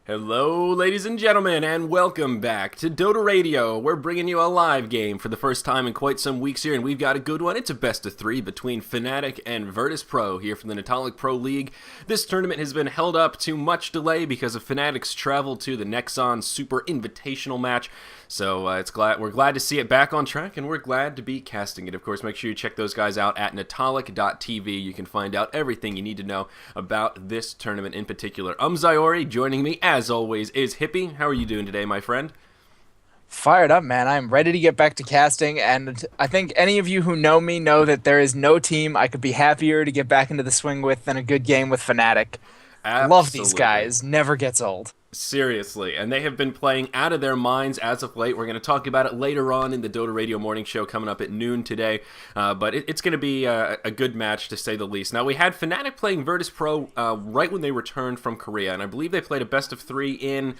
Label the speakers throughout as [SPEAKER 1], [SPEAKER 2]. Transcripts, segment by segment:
[SPEAKER 1] Hello, ladies and gentlemen, and welcome back to Dota Radio. We're bringing you a live game for the first time in quite some weeks here, and we've got a good one. It's a best of three between Fnatic and Virtus.pro here from the Natalic Pro League. This tournament has been held up to much delay because of Fnatic's travel to the Nexon Super Invitational match. So we're glad to see it back on track, and we're glad to be casting it. Of course, make sure you check those guys out at natalic.tv. You can find out everything you need to know about this tournament in particular. Zayori. Joining me, as always, is Hippie. How are you doing today, my friend?
[SPEAKER 2] Fired up, man. I'm ready to get back to casting, and I think any of you who know me know that there is no team I could be happier to get back into the swing with than a good game with Fnatic.
[SPEAKER 1] Absolutely.
[SPEAKER 2] Love these guys. Never gets old.
[SPEAKER 1] Seriously, and they have been playing out of their minds as of late. We're going to talk about it later on in the Dota Radio Morning Show coming up at noon today, but it's going to be a good match to say the least. Now, we had Fnatic playing Virtus.pro right when they returned from Korea, and I believe they played a best of three in...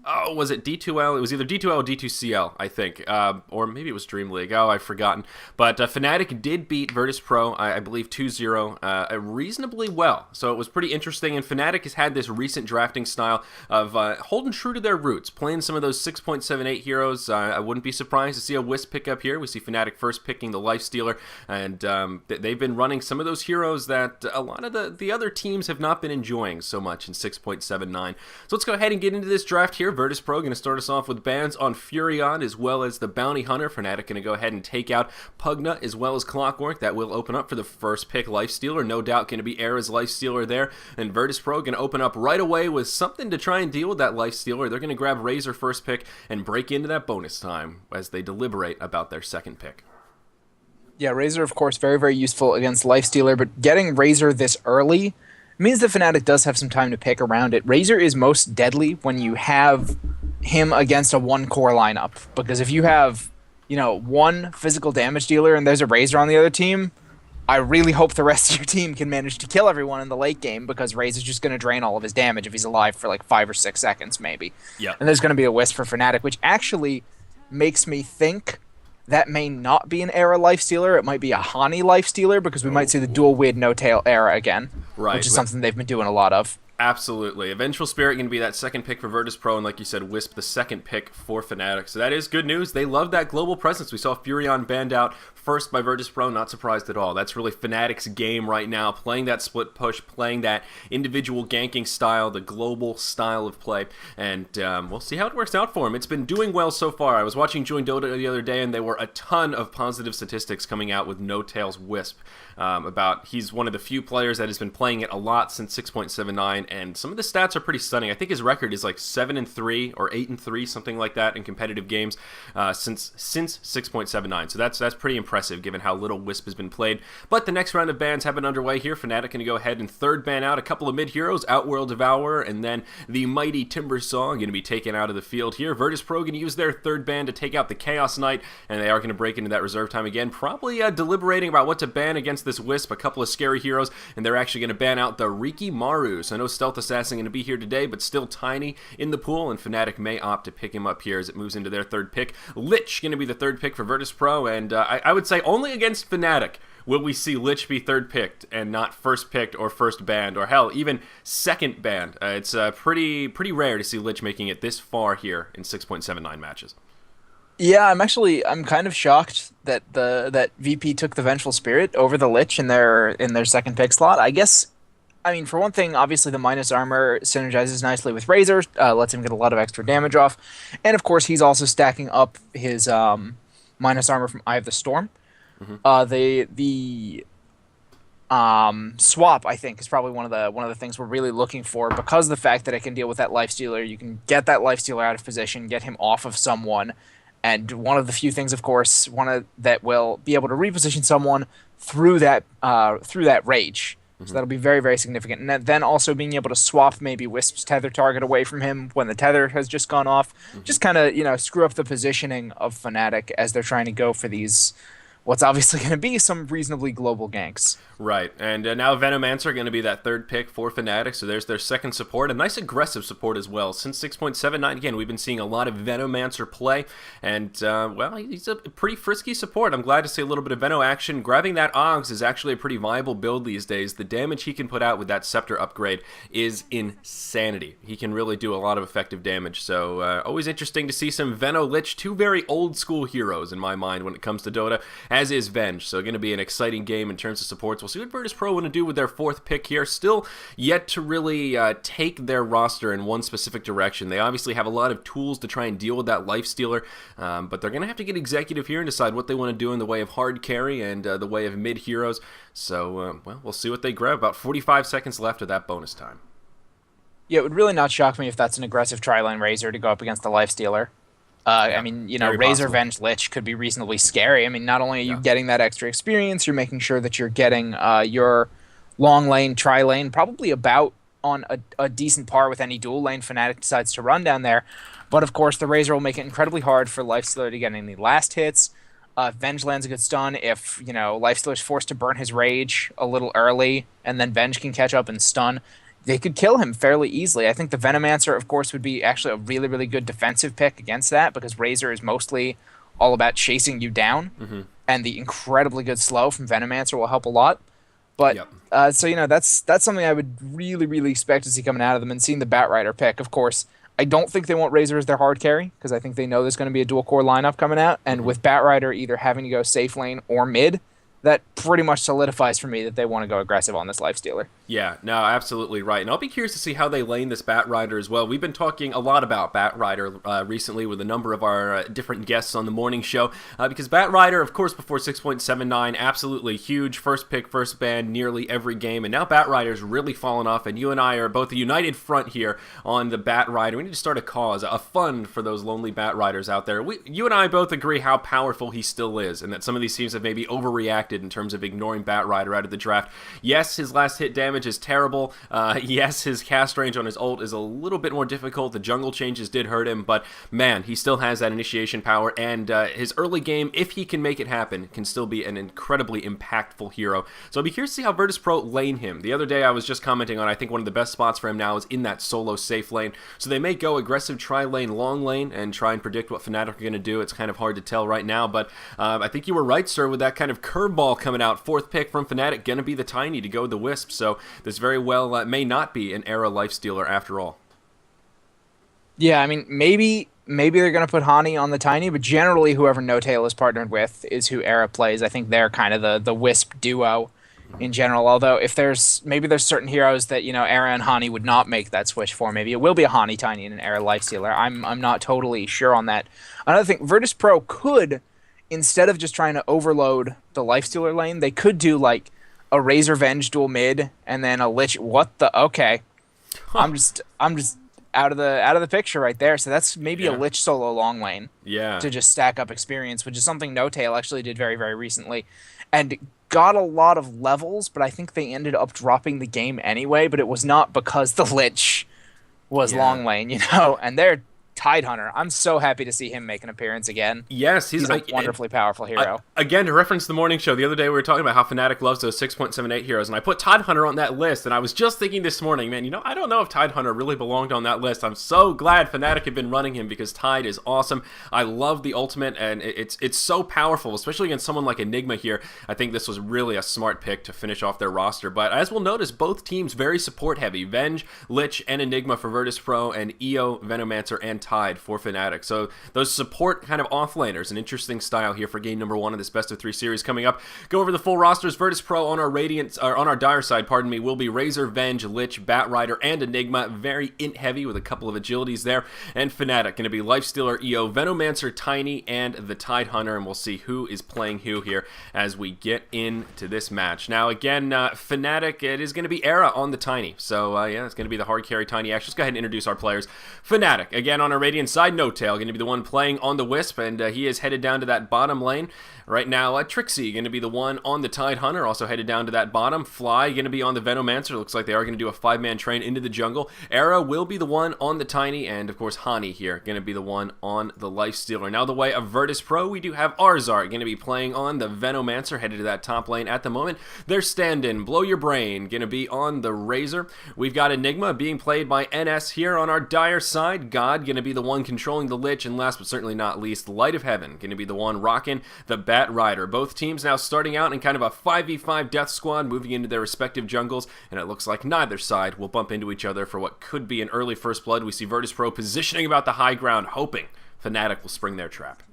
[SPEAKER 1] Oh, was it D2L? It was either D2L or D2CL, I think. Or maybe it was Dream League. Oh, I've forgotten. But Fnatic did beat Virtus.pro, I believe 2-0, reasonably well. So it was pretty interesting. And Fnatic has had this recent drafting style of holding true to their roots, playing some of those 6.78 heroes. I wouldn't be surprised to see a Wisp pick up here. We see Fnatic first picking the Lifestealer. And they've been running some of those heroes that a lot of the other teams have not been enjoying so much in 6.79. So let's go ahead and get into this draft here. Virtus.pro going to start us off with bans on Furion as well as the Bounty Hunter. Fnatic going to go ahead and take out Pugna as well as Clockwork. That will open up for the first pick Lifestealer. No doubt going to be Era's Lifestealer there. And Virtus.pro going to open up right away with something to try and deal with that Lifestealer. They're going to grab Razor first pick and break into that bonus time as they deliberate about their second pick.
[SPEAKER 2] Yeah, Razor, of course, very, very useful against Lifestealer, but getting Razor this early means that Fnatic does have some time to pick around it. Razor is most deadly when you have him against a one-core lineup, because if you have, one physical damage dealer and there's a Razor on the other team, I really hope the rest of your team can manage to kill everyone in the late game, because Razor's just going to drain all of his damage if he's alive for like 5 or 6 seconds, maybe.
[SPEAKER 1] Yep.
[SPEAKER 2] And there's going to be a Wisp for Fnatic, which actually makes me think that may not be an Era Lifestealer. It might be a Hani Lifestealer, because we might see the dual Wid no-tail Era again,
[SPEAKER 1] right,
[SPEAKER 2] which is something they've been doing a lot of.
[SPEAKER 1] Absolutely. Vengeful Spirit going to be that second pick for Virtus.pro, and like you said, Wisp the second pick for Fnatic. So that is good news. They love that global presence. We saw Furion banned out first by Virtus.pro, not surprised at all. That's really Fnatic's game right now, playing that split push, playing that individual ganking style, the global style of play, and we'll see how it works out for him. It's been doing well so far. I was watching Join Dota the other day, and there were a ton of positive statistics coming out with No Tails Wisp. About he's one of the few players that has been playing it a lot since 6.79, and some of the stats are pretty stunning. I think his record is like 7-3 or 8-3, something like that in competitive games since 6.79. So that's pretty impressive given how little Wisp has been played. But the next round of bans have been underway here. Fnatic going to go ahead and third ban out a couple of mid heroes, Outworld Devourer, and then the mighty Timber Saw going to be taken out of the field here. Virtus.pro going to use their third ban to take out the Chaos Knight, and they are going to break into that reserve time again, probably deliberating about what to ban against this Wisp, a couple of scary heroes, and they're actually going to ban out the Riki Maru. So no Stealth Assassin going to be here today, but still tiny in the pool, and Fnatic may opt to pick him up here as it moves into their third pick. Lich going to be the third pick for Virtus.pro, and I would say only against Fnatic will we see Lich be third picked and not first picked or first banned, or hell, even second banned. It's pretty rare to see Lich making it this far here in 6.79 matches.
[SPEAKER 2] Yeah, I'm kind of shocked that that VP took the Vengeful Spirit over the Lich in their second pick slot. I mean, for one thing, obviously the minus armor synergizes nicely with Razor, lets him get a lot of extra damage off, and of course he's also stacking up his minus armor from Eye of the Storm. Mm-hmm. The swap, I think, is probably one of the things we're really looking for, because of the fact that it can deal with that Lifestealer. You can get that Lifestealer out of position, get him off of someone. And one of the few things, of course, that will be able to reposition someone through that rage. Mm-hmm. So that'll be very, very significant. And then also being able to swap maybe Wisp's tether target away from him when the tether has just gone off. Mm-hmm. Just kind of, screw up the positioning of Fnatic as they're trying to go for these what's obviously going to be some reasonably global ganks.
[SPEAKER 1] Right, and now Venomancer going to be that third pick for Fnatic, so there's their second support, a nice aggressive support as well. Since 6.79, again, we've been seeing a lot of Venomancer play, and, well, he's a pretty frisky support. I'm glad to see a little bit of Veno action. Grabbing that Oggs is actually a pretty viable build these days. The damage he can put out with that Scepter upgrade is insanity. He can really do a lot of effective damage, so always interesting to see some Veno Lich, two very old-school heroes in my mind when it comes to Dota, as is Venge, so going to be an exciting game in terms of supports. We'll see what Virtus.pro want to do with their fourth pick here. Still yet to really take their roster in one specific direction. They obviously have a lot of tools to try and deal with that Lifestealer, but they're going to have to get executive here and decide what they want to do in the way of hard carry and the way of mid heroes. So, well, we'll see what they grab. About 45 seconds left of that bonus time.
[SPEAKER 2] Yeah, it would really not shock me if that's an aggressive tri-lane Razor to go up against the Lifestealer. I mean, you know, Razor Venge Lich could be reasonably scary. I mean, not only are you getting that extra experience, you're making sure that you're getting your long lane, tri-lane, probably about on a decent par with any dual lane Fnatic decides to run down there. But, of course, the Razor will make it incredibly hard for Lifestealer to get any last hits. Venge lands a good stun if, you know, Lifestealer's forced to burn his rage a little early, and then Venge can catch up and stun. They could kill him fairly easily. I think the Venomancer, of course, would be actually a really, really good defensive pick against that because Razor is mostly all about chasing you down, and the incredibly good slow from Venomancer will help a lot. But so, you know, that's something I would really, really expect to see coming out of them. And seeing the Batrider pick, of course, I don't think they want Razor as their hard carry because I think they know there's going to be a dual core lineup coming out. And with Batrider either having to go safe lane or mid, that pretty much solidifies for me that they want to go aggressive on this Lifestealer.
[SPEAKER 1] Yeah, no, absolutely right. And I'll be curious to see how they lane this Batrider as well. We've been talking a lot about Batrider recently with a number of our different guests on the morning show, because Batrider, of course, before 6.79, absolutely huge, first pick, first ban, nearly every game, and now Batrider's really fallen off, and you and I are both a united front here on the Batrider. We need to start a cause, a fund for those lonely Batriders out there. You and I both agree how powerful he still is, and that some of these teams have maybe overreacted in terms of ignoring Batrider out of the draft. Yes, his last hit damage is terrible. Yes, his cast range on his ult is a little bit more difficult. The jungle changes did hurt him, but man, he still has that initiation power, and his early game, if he can make it happen, can still be an incredibly impactful hero. So I'll be curious to see how Virtus.pro lane him. The other day I was just commenting on, I think one of the best spots for him now is in that solo safe lane. So they may go aggressive tri-lane, long lane, and try and predict what Fnatic are going to do. It's kind of hard to tell right now, but I think you were right, sir, with that kind of curveball coming out. Fourth pick from Fnatic, going to be the Tiny to go with the Wisp, so this very well may not be an era Lifestealer after all.
[SPEAKER 2] Yeah, I mean, maybe they're going to put Hani on the Tiny, but generally whoever No-Tail is partnered with is who Era plays. I think they're kind of the Wisp duo in general, although if there's certain heroes that, you know, Era and Hani would not make that switch for. Maybe it will be a Hani Tiny and an Era Lifestealer. I'm not totally sure on that. Another thing, Virtus.pro could, instead of just trying to overload the Lifestealer lane, they could do like a Razor Venge dual mid and then a Lich. What the? Okay, I'm just out of the picture right there. So that's maybe a Lich solo long lane.
[SPEAKER 1] Yeah.
[SPEAKER 2] To just stack up experience, which is something No-Tail actually did very, very recently, and got a lot of levels. But I think they ended up dropping the game anyway. But it was not because the Lich was long lane, you know. And they're Tidehunter. I'm so happy to see him make an appearance again.
[SPEAKER 1] Yes, he's
[SPEAKER 2] a wonderfully powerful hero.
[SPEAKER 1] Again, to reference the morning show, the other day we were talking about how Fnatic loves those 6.78 heroes, and I put Tidehunter on that list, and I was just thinking this morning, man, you know, I don't know if Tidehunter really belonged on that list. I'm so glad Fnatic had been running him because Tide is awesome. I love the ultimate, and it's so powerful, especially against someone like Enigma here. I think this was really a smart pick to finish off their roster, but as we'll notice, both teams very support-heavy. Venge, Lich, and Enigma for Virtus.pro, and EO, Venomancer, and Tide for Fnatic. So those support kind of offlaners, an interesting style here for game number 1 of this best of 3 series coming up. Go over the full rosters. Virtus.pro on our Radiant, or on our Dire side, pardon me, will be Razor, Venge, Lich, Batrider, and Enigma. Very int heavy with a couple of agilities there. And Fnatic going to be Lifestealer, EO, Venomancer, Tiny, and the Tidehunter. And we'll see who is playing who here as we get into this match. Now again, Fnatic, it is going to be Era on the Tiny. So yeah, it's going to be the hard carry Tiny action. Let's go ahead and introduce our players. Fnatic again on our our Radiant side, No Tail going to be the one playing on the Wisp, and he is headed down to that bottom lane. Right now, Trixie going to be the one on the Tidehunter, also headed down to that bottom. Fly going to be on the Venomancer. Looks like they are going to do a 5-man train into the jungle. Era will be the one on the Tiny, and of course Hani here going to be the one on the Lifestealer. Now the way of Virtus Pro, we do have Arzart going to be playing on the Venomancer, headed to that top lane at the moment. Their stand-in, Blow Your Brain, going to be on the Razor. We've got Enigma being played by NS here on our Dire side. God going to be the one controlling the Lich, and last but certainly not least, Light of Heaven going to be the one rocking the Bat Rider. Both teams now starting out in kind of a 5v5 death squad, moving into their respective jungles, and it looks like neither side will bump into each other for what could be an early first blood. We see Virtus Pro positioning about the high ground, hoping Fnatic will spring their trap.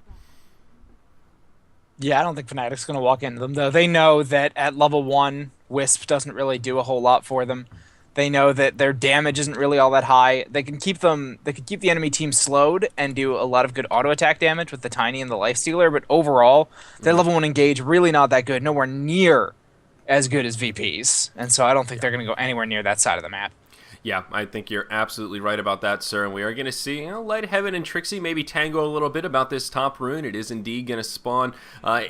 [SPEAKER 2] Yeah, I don't think Fnatic's going to walk into them, though. They know that at level 1, Wisp doesn't really do a whole lot for them. They know that their damage isn't really all that high. They can keep the enemy team slowed and do a lot of good auto attack damage with the Tiny and the Lifestealer, but overall, their level 1 engage really not that good, nowhere near as good as VP's. And so I don't think they're going to go anywhere near that side of the map.
[SPEAKER 1] Yeah, I think you're absolutely right about that, sir. And we are going to see Light Heaven and Trixie maybe tango a little bit about this top rune. It is indeed going to spawn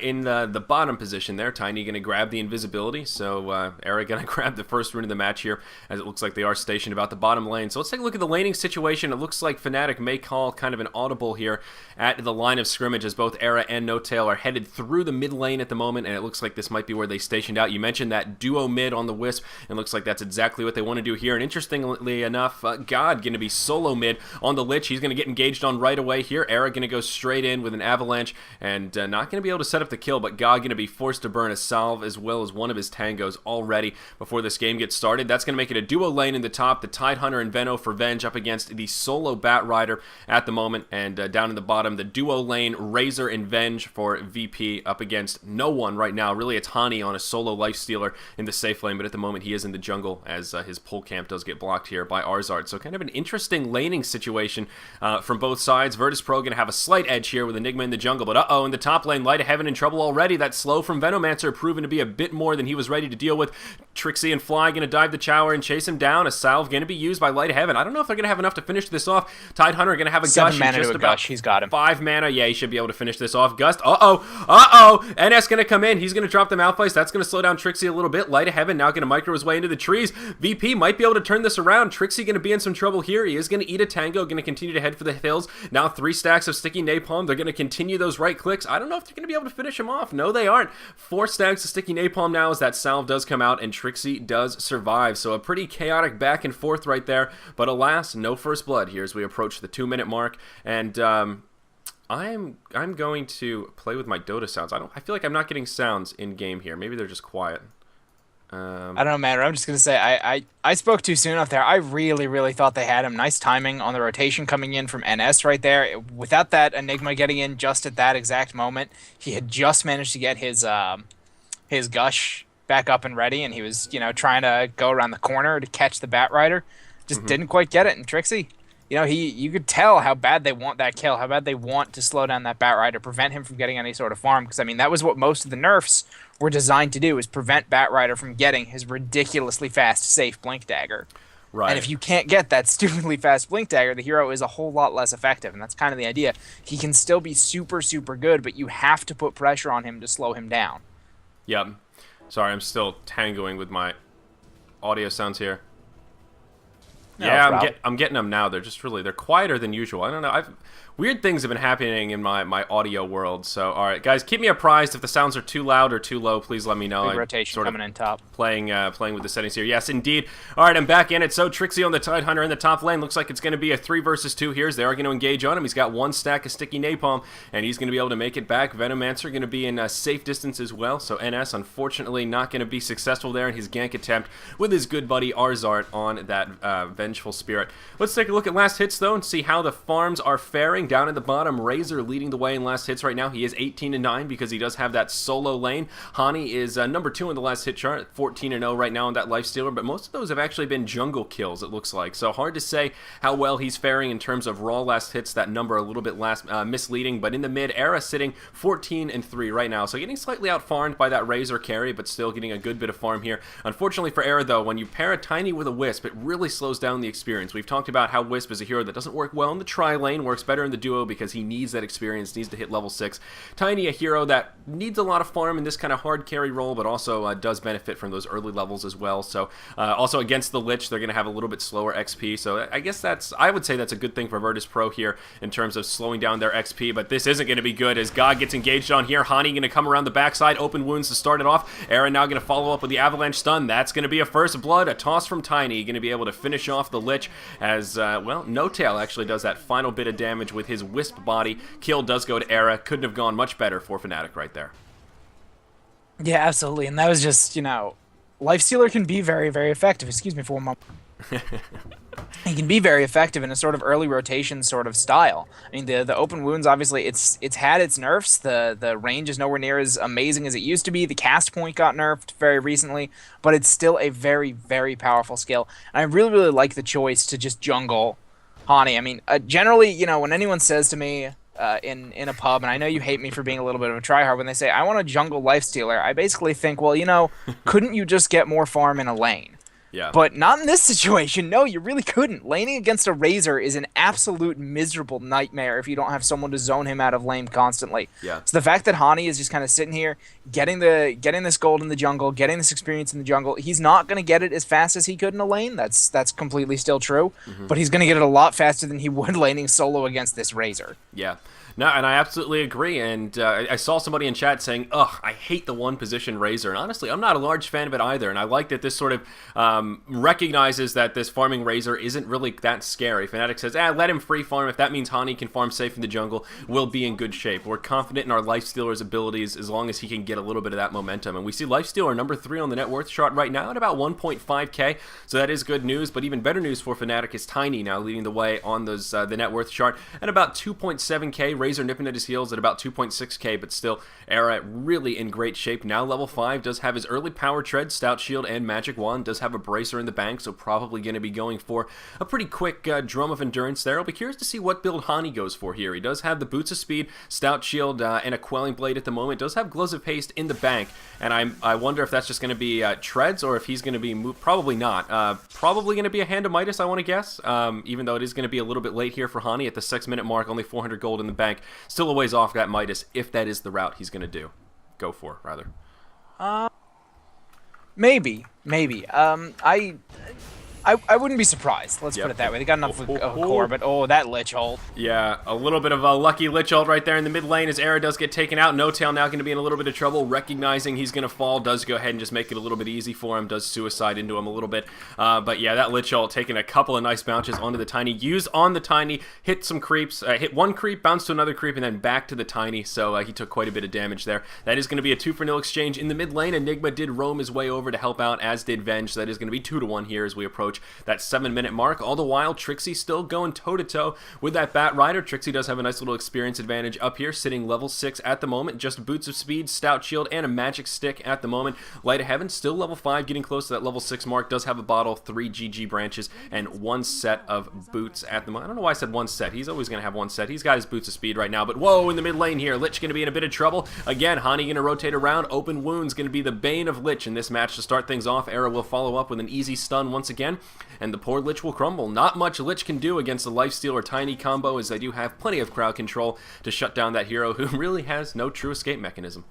[SPEAKER 1] in the bottom position there. Tiny going to grab the invisibility. So Era going to grab the first rune of the match here, as it looks like they are stationed about the bottom lane. So let's take a look at the laning situation. It looks like Fnatic may call kind of an audible here at the line of scrimmage, as both Era and No Tail are headed through the mid lane at the moment. And it looks like this might be where they stationed out. You mentioned that duo mid on the Wisp, and it looks like that's exactly what they want to do here. And interestingly enough, God going to be solo mid on the Lich. He's going to get engaged on right away here. Era going to go straight in with an avalanche, and not going to be able to set up the kill, but God going to be forced to burn a salve as well as one of his tangos already before this game gets started. That's going to make it a duo lane in the top. The Tidehunter and Veno for Venge up against the solo Bat Rider at the moment, and down in the bottom, the duo lane Razor and Venge for VP up against no one right now. Really, it's Hani on a solo Lifestealer in the safe lane, but at the moment he is in the jungle, as his pull camp does get blocked here by Arzard. So kind of an interesting laning situation from both sides. Virtus Pro going to have a slight edge here with Enigma in the jungle, but in the top lane, Light of Heaven in trouble already. That slow from Venomancer proven to be a bit more than he was ready to deal with. Trixie and Fly going to dive the tower and chase him down. A salve going to be used by Light of Heaven. I don't know if they're going to have enough to finish this off. Tidehunter going to have a
[SPEAKER 2] 7
[SPEAKER 1] gush.
[SPEAKER 2] mana to a gush. He's got him.
[SPEAKER 1] 5 mana. Yeah, he should be able to finish this off. Gust. NS going to come in. He's going to drop the Malphite. That's going to slow down Trixie a little bit. Light of Heaven now going to micro his way into the trees. VP might be able to turn this around. Trixie going to be in some trouble here. He is going to eat a tango, going to continue to head for the hills. Now 3 stacks of sticky napalm. They're going to continue those right clicks. I don't know if they're going to be able to finish him off. No, they aren't. 4 stacks of sticky napalm now as that salve does come out, and Trixie does survive. So a pretty chaotic back and forth right there. But alas, no first blood here as we approach the 2-minute mark. And I'm going to play with my Dota sounds. I feel like I'm not getting sounds in game here. Maybe they're just quiet.
[SPEAKER 2] I don't know, man. I'm just going to say I spoke too soon up there. I really thought they had him. Nice timing on the rotation coming in from NS right there. Without that Enigma getting in just at that exact moment, he had just managed to get his gush back up and ready, and he was, trying to go around the corner to catch the Bat Rider. Just didn't quite get it. And Trixie, you could tell how bad they want that kill, how bad they want to slow down that Bat Rider, prevent him from getting any sort of farm. Because, that was what most of the nerfs were designed to do, is prevent Bat Rider from getting his ridiculously fast, safe Blink Dagger. Right. And if you can't get that stupidly fast Blink Dagger, the hero is a whole lot less effective. And that's kind of the idea. He can still be super good, but you have to put pressure on him to slow him down.
[SPEAKER 1] Yep. Sorry, I'm still tangoing with my audio sounds here.
[SPEAKER 2] No
[SPEAKER 1] yeah,
[SPEAKER 2] problem.
[SPEAKER 1] I'm getting them now. They're just they're quieter than usual. I don't know. Weird things have been happening in my audio world. So, all right, guys, keep me apprised if the sounds are too loud or too low. Please let me know.
[SPEAKER 2] Big rotation coming in top.
[SPEAKER 1] Playing with the settings here. Yes, indeed. All right, I'm back in it. So Trixie on the Tidehunter in the top lane. Looks like it's going to be a 3 versus 2 here. They are going to engage on him. He's got 1 stack of sticky napalm, and he's going to be able to make it back. Venomancer going to be in safe distance as well. So NS, unfortunately, not going to be successful there in his gank attempt with his good buddy Arzart on that Vengeful Spirit. Let's take a look at last hits, though, and see how the farms are faring. Down at the bottom, Razor leading the way in last hits right now. He is 18-9 because he does have that solo lane. Hani is number 2 in the last hit chart, 14-0 right now on that Lifestealer, but most of those have actually been jungle kills, it looks like. So hard to say how well he's faring in terms of raw last hits. That number a little bit misleading, but in the mid, Era sitting 14-3 right now. So getting slightly out-farmed by that Razor carry, but still getting a good bit of farm here. Unfortunately for Era, though, when you pair a Tiny with a Wisp, it really slows down down the experience. We've talked about how Wisp is a hero that doesn't work well in the tri-lane, works better in the duo because he needs that experience, needs to hit level 6. Tiny, a hero that needs a lot of farm in this kind of hard carry role, but also does benefit from those early levels as well. So also against the Lich, they're going to have a little bit slower XP. So I guess I would say that's a good thing for Virtus.pro here in terms of slowing down their XP, but this isn't going to be good as God gets engaged on here. Hani going to come around the backside, open wounds to start it off. Era now going to follow up with the avalanche stun. That's going to be a first blood, a toss from Tiny, going to be able to finish off the Lich as, well, No Tail actually does that final bit of damage with his Wisp body. Kill does go to Era. Couldn't have gone much better for Fnatic right there.
[SPEAKER 2] Yeah, absolutely. And that was just, Lifestealer can be very, very effective. Excuse me for one moment. He can be very effective in a sort of early rotation sort of style. I mean, the open wounds, obviously, it's had its nerfs. The range is nowhere near as amazing as it used to be. The cast point got nerfed very recently, but it's still a very, very powerful skill. And I really, really like the choice to just jungle Hani. I mean, generally, when anyone says to me in a pub, and I know you hate me for being a little bit of a tryhard, when they say, I want a jungle lifestealer, I basically think, well, couldn't you just get more farm in a lane?
[SPEAKER 1] Yeah.
[SPEAKER 2] But not in this situation. No, you really couldn't. Laning against a Razor is an absolute miserable nightmare if you don't have someone to zone him out of lane constantly.
[SPEAKER 1] Yeah.
[SPEAKER 2] So the fact that Hani is just kind of sitting here, getting this gold in the jungle, getting this experience in the jungle, he's not going to get it as fast as he could in a lane. That's completely still true. But he's going to get it a lot faster than he would laning solo against this Razor.
[SPEAKER 1] Yeah. No, and I absolutely agree, and I saw somebody in chat saying, ugh, I hate the one-position Razor, and honestly, I'm not a large fan of it either, and I like that this sort of recognizes that this farming Razor isn't really that scary. Fnatic says, let him free farm. If that means Hani can farm safe in the jungle, we'll be in good shape. We're confident in our Lifestealer's abilities as long as he can get a little bit of that momentum, and we see Lifestealer number 3 on the net worth chart right now at about 1.5k, so that is good news, but even better news for Fnatic is Tiny now leading the way on those the net worth chart at about 2.7k. Razor nipping at his heels at about 2.6k, but still, Era really in great shape. Now level 5, does have his early power tread, Stout Shield, and Magic Wand, does have a Bracer in the bank, so probably going to be going for a pretty quick Drum of Endurance there. I'll be curious to see what build Hani goes for here. He does have the Boots of Speed, Stout Shield, and a Quelling Blade at the moment. Does have Gloves of Haste in the bank, and I wonder if that's just going to be treads, or if he's going to be probably not. Probably going to be a Hand of Midas, I want to guess, even though it is going to be a little bit late here for Hani at the 6-minute mark, only 400 gold in the bank. Still a ways off that Midas, if that is the route he's going to go for, rather.
[SPEAKER 2] Maybe. I wouldn't be surprised. Let's put it that way. They got enough of a core, but that Lich ult.
[SPEAKER 1] Yeah, a little bit of a lucky Lich ult right there in the mid lane as Era does get taken out. No Tail now going to be in a little bit of trouble, recognizing he's going to fall, does go ahead and just make it a little bit easy for him, does suicide into him a little bit. But yeah, that Lich ult taking a couple of nice bounces onto the Tiny, used on the Tiny, hit some creeps, hit one creep, bounced to another creep, and then back to the Tiny, so he took quite a bit of damage there. That is going to be a 2-for-0 exchange in the mid lane. Enigma did roam his way over to help out, as did Venge, so that is going to be 2-to-1 here as we approach that 7-minute mark. All the while, Trixie still going toe-to-toe with that Bat Rider. Trixie does have a nice little experience advantage up here, sitting level 6 at the moment. Just Boots of Speed, Stout Shield, and a Magic Stick at the moment. Light of Heaven, still level 5, getting close to that level 6 mark. Does have a bottle, 3 GG branches, and 1 set of boots at the moment. I don't know why I said 1 set. He's always going to have 1 set. He's got his Boots of Speed right now, but whoa, in the mid lane here, Lich going to be in a bit of trouble. Again, Hani going to rotate around. Open Wounds going to be the bane of Lich in this match to start things off. Era will follow up with an easy stun once again, and the poor Lich will crumble. Not much Lich can do against the Lifestealer Tiny combo, as they do have plenty of crowd control to shut down that hero who really has no true escape mechanism.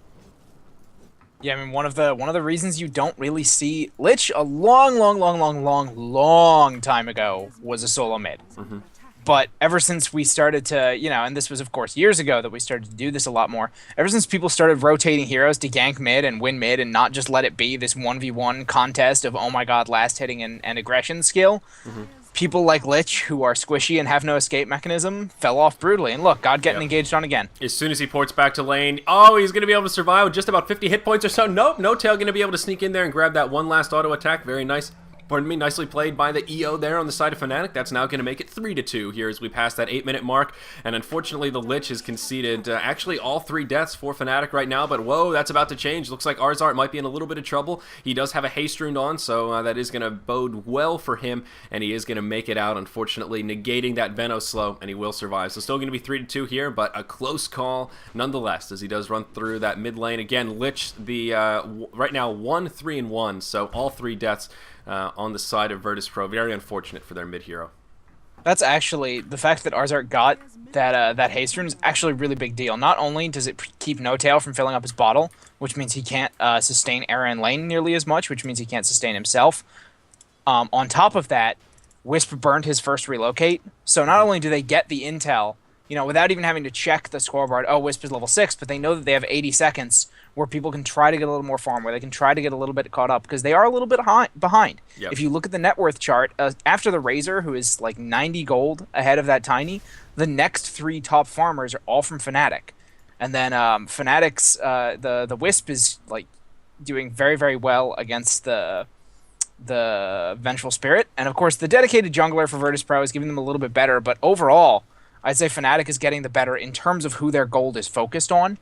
[SPEAKER 2] Yeah, I mean, one of the reasons you don't really see Lich a long time ago was a solo mid. But ever since we started to, and this was, of course, years ago that we started to do this a lot more, ever since people started rotating heroes to gank mid and win mid and not just let it be this 1v1 contest of, oh my god, last hitting and aggression skill, people like Lich, who are squishy and have no escape mechanism, fell off brutally. And look, God getting engaged on again. As
[SPEAKER 1] soon as he ports back to lane, he's going to be able to survive with just about 50 hit points or so. Nope, No Tail going to be able to sneak in there and grab that one last auto attack. Very nice. Pardon me, nicely played by the EO there on the side of Fnatic. That's now going to make it 3-2 here as we pass that 8-minute mark. And unfortunately, the Lich has conceded actually all 3 deaths for Fnatic right now. But whoa, that's about to change. Looks like Arzart might be in a little bit of trouble. He does have a haste rune on, so that is going to bode well for him. And he is going to make it out, unfortunately, negating that Veno slow, and he will survive. So still going to be 3-2 here, but a close call nonetheless as he does run through that mid lane. Again, Lich, right now 1-3-1, so all 3 deaths on the side of Virtus Pro. Very unfortunate for their mid hero.
[SPEAKER 2] That's actually the fact that Arzart got that haste rune is actually a really big deal. Not only does it keep No Tail from filling up his bottle, which means he can't sustain Era and lane nearly as much, which means he can't sustain himself. On top of that, Wisp burned his first relocate, so not only do they get the intel, without even having to check the scoreboard, oh, Wisp is level 6, but they know that they have 80 seconds where people can try to get a little more farm, where they can try to get a little bit caught up, because they are a little bit behind.
[SPEAKER 1] Yep.
[SPEAKER 2] If you look at the net worth chart, after the Razor, who is like 90 gold ahead of that Tiny, the next 3 top farmers are all from Fnatic. And then Fnatic's, the Wisp is like doing very, very well against the Vengeful Spirit. And of course, the dedicated jungler for Virtus Pro is giving them a little bit better, but overall, I'd say Fnatic is getting the better in terms of who their gold is focused on.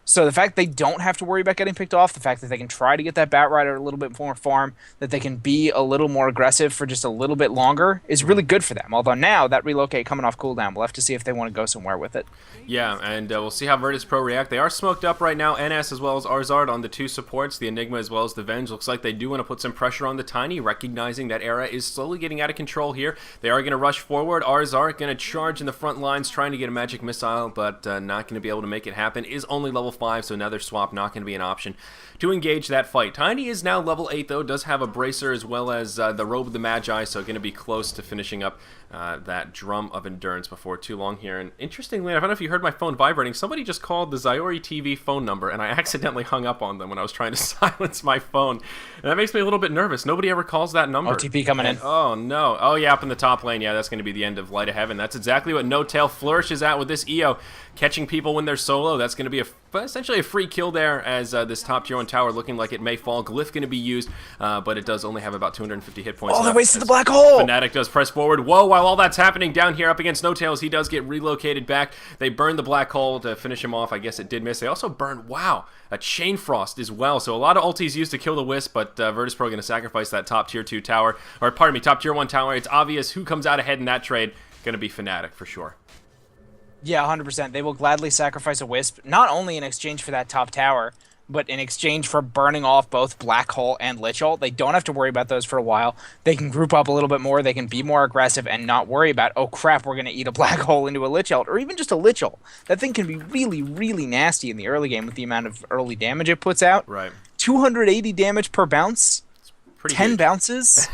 [SPEAKER 2] So the fact they don't have to worry about getting picked off, the fact that they can try to get that Batrider a little bit more farm, that they can be a little more aggressive for just a little bit longer, is really good for them. Although now, that relocate coming off cooldown, we'll have to see if they want to go somewhere with it.
[SPEAKER 1] Yeah, and we'll see how Virtus Pro react. They are smoked up right now, NS as well as Arzard on the 2 supports, the Enigma as well as the Venge. Looks like they do want to put some pressure on the Tiny, recognizing that Era is slowly getting out of control here. They are going to rush forward. Arzard going to charge in the front lines, trying to get a magic missile, but not going to be able to make it happen. Is only level 5, so another swap not going to be an option to engage that fight. Tiny is now level 8 though, does have a bracer as well as the Robe of the Magi, so going to be close to finishing up that Drum of Endurance before too long here. And interestingly, I don't know if you heard my phone vibrating, somebody just called the Zyori TV phone number and I accidentally hung up on them when I was trying to silence my phone. And that makes me a little bit nervous. Nobody ever calls that number.
[SPEAKER 2] OTP coming in.
[SPEAKER 1] Oh no. Oh yeah, up in the top lane. Yeah, that's going to be the end of Light of Heaven. That's exactly what No Tail flourishes at with this EO. Catching people when they're solo. That's going to be essentially a free kill there, as this top tier 1 tower looking like it may fall. Glyph going to be used, but it does only have about 250 hit points.
[SPEAKER 2] Oh, they're wasting the black hole!
[SPEAKER 1] Fnatic does press forward. Whoa, while all that's happening down here up against No Tails, he does get relocated back. They burn the black hole to finish him off. I guess it did miss. They also burn, wow, a Chain Frost as well. So a lot of ultis used to kill the Wisp, but Virtus Pro going to sacrifice that top tier 2 tower, or pardon me, top tier 1 tower. It's obvious who comes out ahead in that trade. Going to be Fnatic for sure.
[SPEAKER 2] Yeah, 100%. They will gladly sacrifice a Wisp, not only in exchange for that top tower, but in exchange for burning off both Black Hole and Lich Ult. They don't have to worry about those for a while. They can group up a little bit more. They can be more aggressive and not worry about, oh crap, we're going to eat a Black Hole into a Lich Ult, or even just a Lich Ult. That thing can be really, really nasty in the early game with the amount of early damage it puts out.
[SPEAKER 1] Right.
[SPEAKER 2] 280 damage per bounce. 10
[SPEAKER 1] huge.
[SPEAKER 2] Bounces.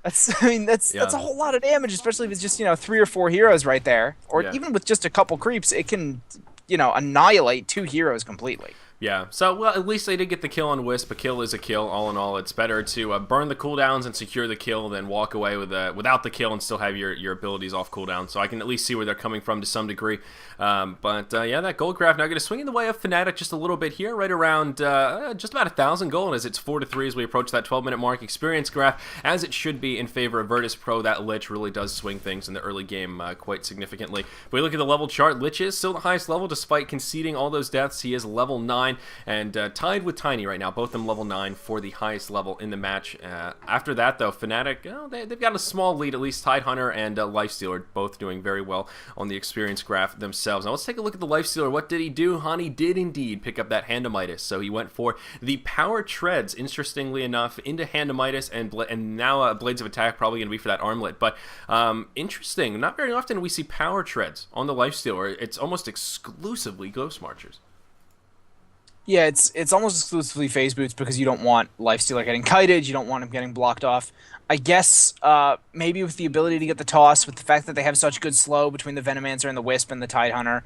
[SPEAKER 2] That's a whole lot of damage, especially if it's just 3 or 4 heroes right there, or even with just a couple creeps, it can annihilate 2 heroes completely.
[SPEAKER 1] Yeah, so, well, at least they did get the kill on Wisp. A kill is a kill, all in all. It's better to burn the cooldowns and secure the kill than walk away with without the kill and still have your abilities off cooldown. So I can at least see where they're coming from to some degree. Yeah, that gold graph now going to swing in the way of Fnatic just a little bit here, right around just about 1,000 gold as it's 4-3 as we approach that 12-minute mark. Experience graph, as it should be in favor of Virtus Pro. That Lich really does swing things in the early game quite significantly. If we look at the level chart, Lich is still the highest level despite conceding all those deaths. He is level 9. And tied with Tiny right now, both of them level 9 for the highest level in the match. After that, though, Fnatic, they've got a small lead, at least Tidehunter and Lifestealer, both doing very well on the experience graph themselves. Now, let's take a look at the Lifestealer. What did he do? Hani did indeed pick up that Handamitis, so he went for the Power Treads, interestingly enough, into Handamitis, and now Blades of Attack probably going to be for that armlet. But interesting, not very often we see Power Treads on the Lifestealer. It's almost exclusively Ghost Marchers.
[SPEAKER 2] Yeah, it's almost exclusively phase boots because you don't want Lifestealer getting kited, you don't want him getting blocked off. I guess maybe with the ability to get the toss, with the fact that they have such good slow between the Venomancer and the Wisp and the Tidehunter,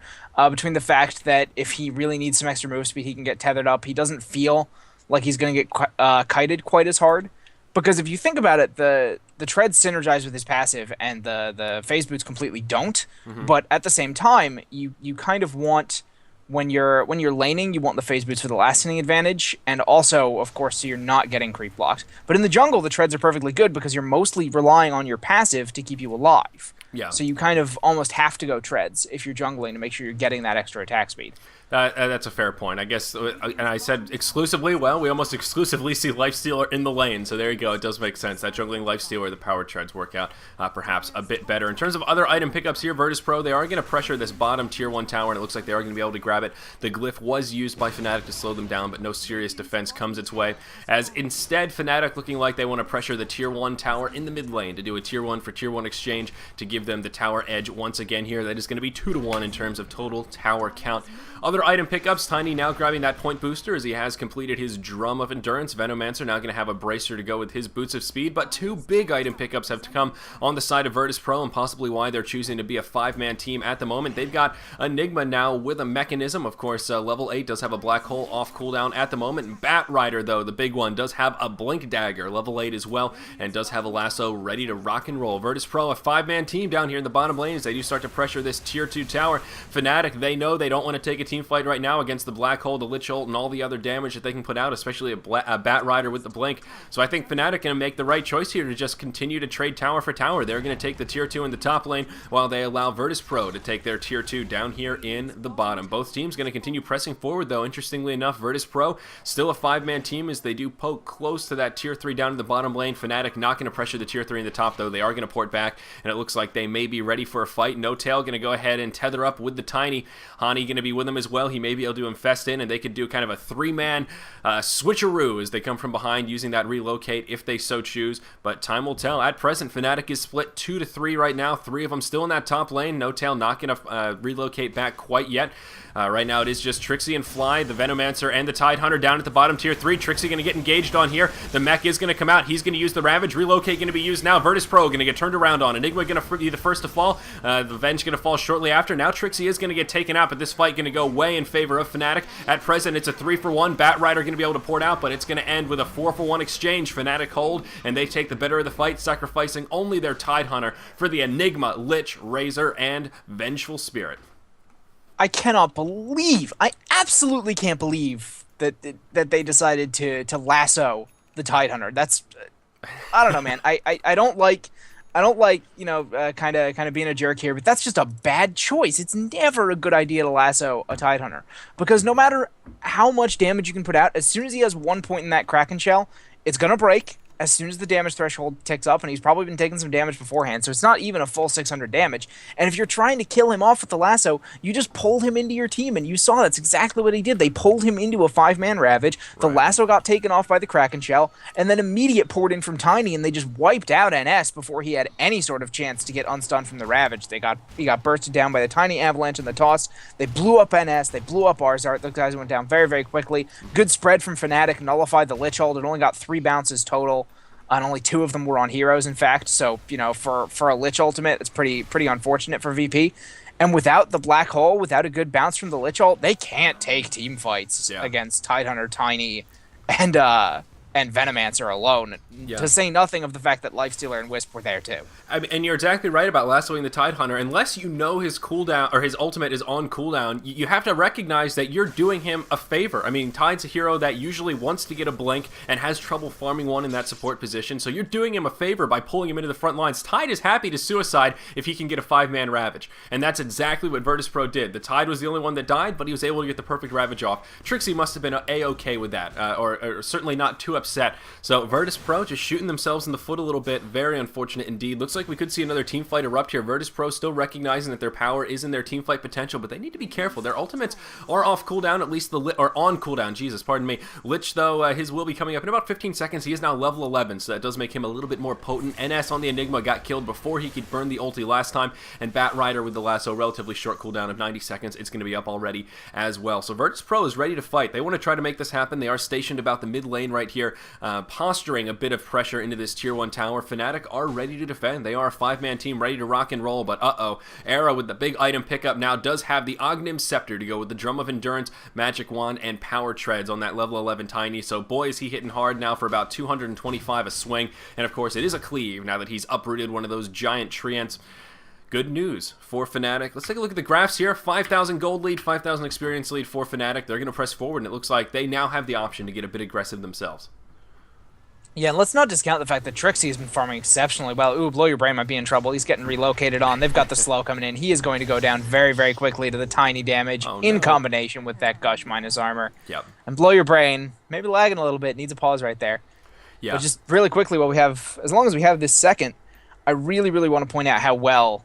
[SPEAKER 2] between the fact that if he really needs some extra move speed, he can get tethered up. He doesn't feel like he's going to get kited quite as hard. Because if you think about it, the treads synergize with his passive, and the phase boots completely don't. Mm-hmm. But at the same time, you kind of want... When you're laning, you want the phase boots for the lasting advantage, and also, of course, so you're not getting creep blocked. But in the jungle, the treads are perfectly good because you're mostly relying on your passive to keep you alive.
[SPEAKER 1] Yeah.
[SPEAKER 2] So you kind of almost have to go treads if you're jungling to make sure you're getting that extra attack speed.
[SPEAKER 1] That's a fair point. I guess, and I said exclusively, well, we almost exclusively see Lifestealer in the lane, so there you go. It does make sense. That jungling Lifestealer, the power treads work out perhaps a bit better. In terms of other item pickups here, Virtus.pro, they are going to pressure this bottom tier 1 tower, and it looks like they are going to be able to grab it. The glyph was used by Fnatic to slow them down, but no serious defense comes its way, as instead Fnatic looking like they want to pressure the tier 1 tower in the mid lane to do a tier 1 for tier 1 exchange to give them the tower edge once again here. That is going to be 2-1 in terms of total tower count. Other item pickups, Tiny now grabbing that point booster as he has completed his Drum of Endurance. Venomancer now going to have a Bracer to go with his Boots of Speed, but 2 big item pickups have to come on the side of Virtus.pro, and possibly why they're choosing to be a 5-man team at the moment. They've got Enigma now with a Mechanism. Of course, level 8 does have a Black Hole off cooldown at the moment. Bat Rider, though, the big one, does have a Blink Dagger, level 8 as well, and does have a Lasso ready to rock and roll. Virtus.pro, a 5-man team down here in the bottom lane as they do start to pressure this tier 2 tower. Fnatic, they know they don't want to take a team fight right now against the Black Hole, the Lich Ult, and all the other damage that they can put out, especially a Bat Rider with the Blink. So I think Fnatic going to make the right choice here to just continue to trade tower for tower. They're going to take the tier 2 in the top lane while they allow Virtus.pro to take their tier 2 down here in the bottom. Both teams going to continue pressing forward, though. Interestingly enough, Virtus.pro still a 5-man team as they do poke close to that tier 3 down in the bottom lane. Fnatic not going to pressure the tier 3 in the top, though. They are going to port back, and it looks like they may be ready for a fight. No Tail going to go ahead and tether up with the Tiny. Hani going to be with him as well. He may be able to infest in, and they could do kind of a 3-man switcheroo as they come from behind using that relocate if they so choose, but time will tell. At present, Fnatic is split 2-3 right now. 3 of them still in that top lane. No Tail not going to relocate back quite yet. Right now it is just Trixie and Fly, the Venomancer, and the Tidehunter down at the bottom tier 3. Trixie going to get engaged on here. The mech is going to come out. He's going to use the Ravage. Relocate going to be used now. Virtus.pro going to get turned around on. Enigma going to be the first to fall. The Venge going to fall shortly after. Now Trixie is going to get taken out, but this fight going to go way in favor of Fnatic. At present, it's a 3-for-1. Bat Rider going to be able to port out, but it's going to end with a 4-for-1 exchange. Fnatic hold, and they take the better of the fight, sacrificing only their Tidehunter for the Enigma, Lich, Razor, and Vengeful Spirit.
[SPEAKER 2] I cannot believe, I absolutely can't believe that they decided to lasso the Tidehunter. That's, I don't know, man. I don't like, you know, kind of being a jerk here, but that's just a bad choice. It's never a good idea to lasso a Tidehunter, because no matter how much damage you can put out, as soon as he has 1 point in that Kraken shell, it's gonna break as soon as the damage threshold ticks up, and he's probably been taking some damage beforehand, so it's not even a full 600 damage. And if you're trying to kill him off with the lasso, you just pull him into your team, and you saw that's exactly what he did. They pulled him into a 5-man Ravage, the lasso got taken off by the Kraken Shell, and then immediate poured in from Tiny, and they just wiped out NS before he had any sort of chance to get unstunned from the Ravage. He got bursted down by the Tiny Avalanche and the Toss. They blew up NS, they blew up Arzart. Those guys went down very, very quickly. Good spread from Fnatic, nullified the Lich Ult. It only got 3 bounces total, and only 2 of them were on heroes, in fact. So, you know, for a Lich ultimate, it's pretty unfortunate for VP. And without the Black Hole, without a good bounce from the Lich ult, they can't take team fights against Tidehunter, Tiny, and Venomancer alone. To say nothing of the fact that Lifestealer and Wisp were there too.
[SPEAKER 1] I mean, and you're exactly right about lassoing the Tidehunter. Unless you know his cooldown or his ultimate is on cooldown, you have to recognize that you're doing him a favor. I mean, Tide's a hero that usually wants to get a blink and has trouble farming one in that support position, so you're doing him a favor by pulling him into the front lines. Tide is happy to suicide if he can get a 5-man Ravage, and that's exactly what Virtus.pro did. The Tide was the only one that died, but he was able to get the perfect Ravage off. Trixie must have been A-okay with that, or certainly not too upset. So Virtus.pro just shooting themselves in the foot a little bit. Very unfortunate indeed. Looks like we could see another team fight erupt here. Virtus.pro still recognizing that their power is in their team fight potential, but they need to be careful. Their ultimates are off cooldown, at least or on cooldown. Jesus, pardon me. Lich, though, his will be coming up in about 15 seconds. He is now level 11, so that does make him a little bit more potent. NS on the Enigma got killed before he could burn the ulti last time, and Bat Rider with the lasso, relatively short cooldown of 90 seconds. It's going to be up already as well. So Virtus.pro is ready to fight. They want to try to make this happen. They are stationed about the mid lane right here, posturing a bit of pressure into this tier 1 tower. Fnatic are ready to defend. They are a 5-man team ready to rock and roll, but Era with the big item pickup now does have the Ognim Scepter to go with the Drum of Endurance, Magic Wand, and Power Treads on that level 11 Tiny. So boy, is he hitting hard now for about 225 a swing, and of course it is a cleave now that he's uprooted one of those giant treants. Good news for Fnatic. Let's take a look at the graphs here. 5,000 gold lead, 5,000 experience lead for Fnatic. They're going to press forward, and it looks like they now have the option to get a bit aggressive themselves.
[SPEAKER 2] Yeah, and let's not discount the fact that Trixie has been farming exceptionally well. Ooh, Blow Your Brain might be in trouble. He's getting relocated on. They've got the slow coming in. He is going to go down very, very quickly to the tiny damage
[SPEAKER 1] Oh
[SPEAKER 2] in
[SPEAKER 1] no.
[SPEAKER 2] combination with that Gush minus armor.
[SPEAKER 1] Yep.
[SPEAKER 2] And Blow Your Brain, maybe lagging a little bit, needs a pause right there.
[SPEAKER 1] Yeah.
[SPEAKER 2] But just really quickly, what we have, as long as we have this second, I really, really want to point out how well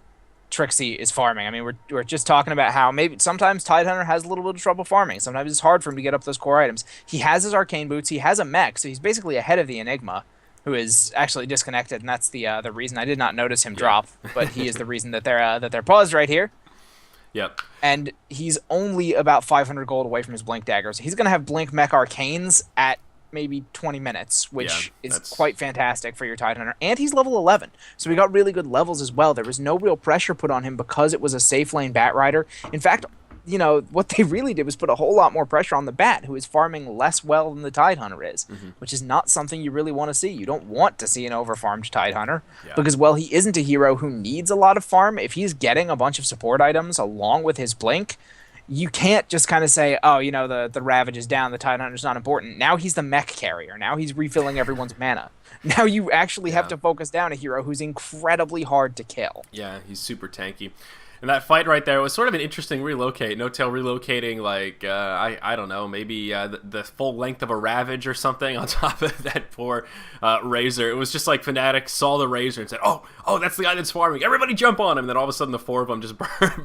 [SPEAKER 2] Trixie is farming. I mean, we're just talking about how maybe sometimes Tidehunter has a little bit of trouble farming. Sometimes it's hard for him to get up those core items. He has his arcane boots. He has a mech, so he's basically ahead of the Enigma, who is actually disconnected, and that's the reason I did not notice him drop. But he is the reason that they're paused right here.
[SPEAKER 1] Yep.
[SPEAKER 2] And he's only about 500 gold away from his Blink Daggers. He's going to have Blink Mech Arcanes at maybe 20 minutes, which is quite fantastic for your Tidehunter. And he's level 11, so we got really good levels as well. There was no real pressure put on him because it was a safe lane Bat Rider. In fact, you know, what they really did was put a whole lot more pressure on the Bat, who is farming less well than the Tidehunter is, which is not something you really want to see. You don't want to see an overfarmed Tidehunter because, well, he isn't a hero who needs a lot of farm. If he's getting a bunch of support items along with his Blink, you can't just kind of say, oh, you know, the Ravage is down, the Tidehunter's not important. Now he's the mech carrier. Now he's refilling everyone's mana. Now you actually have to focus down a hero who's incredibly hard to kill.
[SPEAKER 1] Yeah, he's super tanky. And that fight right there was sort of an interesting relocate. No Tail relocating, like, I don't know, maybe the full length of a Ravage or something on top of that poor Razor. It was just like Fnatic saw the Razor and said, oh, that's the guy that's farming. Everybody jump on him. And then all of a sudden the four of them just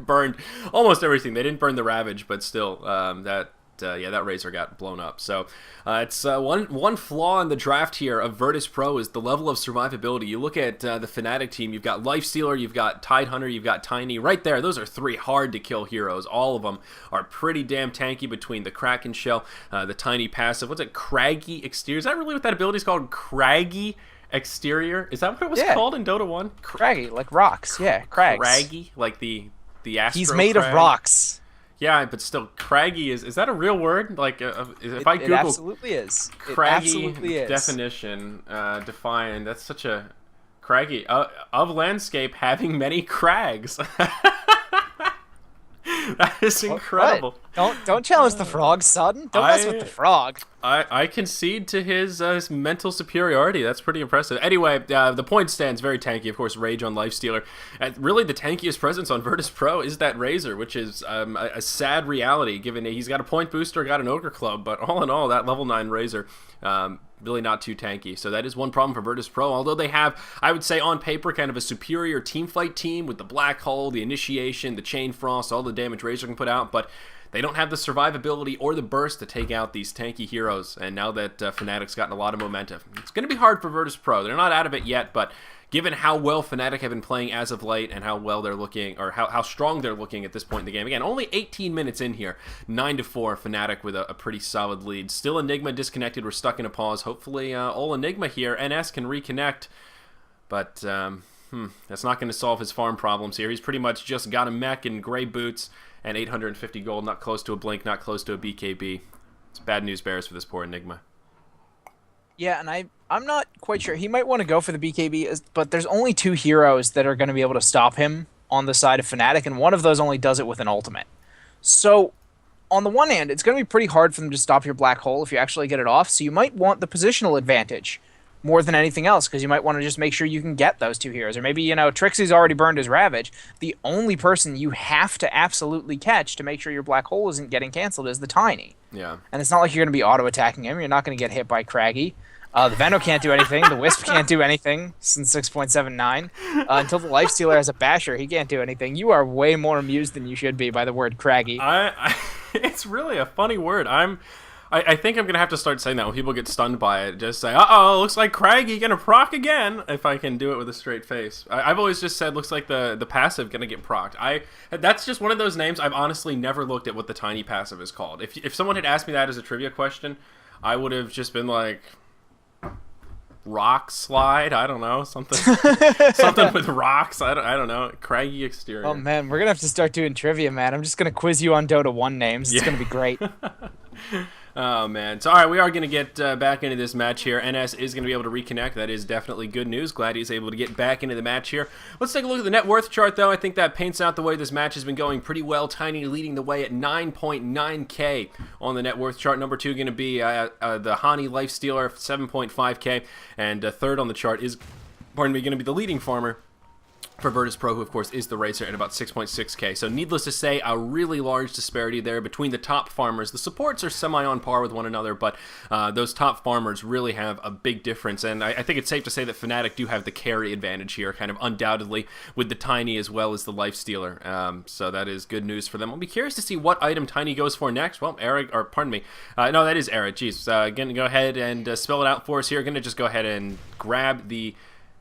[SPEAKER 1] burned almost everything. They didn't burn the Ravage, but still, that Razor got blown up. So it's one flaw in the draft here of Virtus Pro is the level of survivability. You look at the Fnatic team, you've got Lifestealer, you've got Tidehunter, you've got Tiny. Right there, those are three hard-to-kill heroes. All of them are pretty damn tanky between the Kraken Shell, the Tiny passive. What's it? Craggy Exterior? Is that really what that ability is called? Craggy Exterior? Is that what it was called in Dota 1?
[SPEAKER 2] Craggy, like rocks. Yeah, crags.
[SPEAKER 1] Craggy? Like the Astro
[SPEAKER 2] He's made
[SPEAKER 1] crag?
[SPEAKER 2] of rocks.
[SPEAKER 1] Yeah, but still, craggy is that a real word? Like, if I Google
[SPEAKER 2] it absolutely is.
[SPEAKER 1] Craggy
[SPEAKER 2] It absolutely is.
[SPEAKER 1] definition defined, that's such a craggy of landscape having many crags. That is incredible.
[SPEAKER 2] What? Don't challenge the frog, son. Don't mess with the frog.
[SPEAKER 1] I concede to his mental superiority. That's pretty impressive. Anyway, the point stands very tanky. Of course, Rage on Lifestealer. And really, the tankiest presence on Virtus Pro is that Razor, which is a sad reality, given he's got a point booster, got an Ogre Club, but all in all, that level 9 Razor, really not too tanky. So that is one problem for Virtus Pro, although they have, I would say, on paper, kind of a superior teamfight team with the Black Hole, the Initiation, the Chain Frost, all the damage Razor can put out, but they don't have the survivability or the burst to take out these tanky heroes, and now that Fnatic's gotten a lot of momentum, it's going to be hard for Virtus Pro. They're not out of it yet, but given how well Fnatic have been playing as of late and how well they're looking, or how strong they're looking at this point in the game, again, only 18 minutes in here, 9-4, Fnatic with a pretty solid lead. Still Enigma disconnected, we're stuck in a pause. Hopefully, all Enigma here, NS can reconnect, but that's not going to solve his farm problems here. He's pretty much just got a mech and gray boots and 850 gold, not close to a Blink, not close to a BKB. It's bad news bears for this poor Enigma.
[SPEAKER 2] Yeah, and I'm not quite sure. He might want to go for the BKB, but there's only two heroes that are going to be able to stop him on the side of Fnatic, and one of those only does it with an ultimate. So, on the one hand, it's going to be pretty hard for them to stop your Black Hole if you actually get it off, so you might want the positional advantage more than anything else, because you might want to just make sure you can get those two heroes. Or maybe, you know, Trixie's already burned his Ravage. The only person you have to absolutely catch to make sure your Black Hole isn't getting canceled is the Tiny.
[SPEAKER 1] Yeah.
[SPEAKER 2] And it's not like you're going to be auto-attacking him. You're not going to get hit by Craggy. The Veno can't do anything. The Wisp can't do anything since 6.79. Until the Lifestealer has a Basher, he can't do anything. You are way more amused than you should be by the word Craggy.
[SPEAKER 1] It's really a funny word. I think I'm going to have to start saying that when people get stunned by it. Just say, uh-oh, looks like Craggy going to proc again, if I can do it with a straight face. I've always just said, looks like the passive going to get procced. That's just one of those names I've honestly never looked at what the Tiny passive is called. If someone had asked me that as a trivia question, I would have just been like, rock slide, I don't know, something with rocks, I don't know, Craggy Exterior.
[SPEAKER 2] Oh man, we're gonna have to start doing trivia, man. I'm just gonna quiz you on Dota 1 names. It's gonna be great.
[SPEAKER 1] Oh, man. So, all right, we are going to get back into this match here. NS is going to be able to reconnect. That is definitely good news. Glad he's able to get back into the match here. Let's take a look at the net worth chart, though. I think that paints out the way this match has been going pretty well. Tiny leading the way at 9.9K on the net worth chart. Number 2 going to be the Hani Lifestealer, 7.5K. And third on the chart is, going to be the leading farmer for Virtus Pro, who of course is the racer, at about 6.6K. So needless to say, a really large disparity there between the top farmers. The supports are semi on par with one another, but those top farmers really have a big difference. And I think it's safe to say that Fnatic do have the carry advantage here, kind of undoubtedly, with the Tiny as well as the Lifestealer. So that is good news for them. I'll be curious to see what item Tiny goes for next. Well, Eric, or pardon me, no, that is Eric. Jeez, gonna go ahead and spell it out for us here. Gonna just go ahead and grab the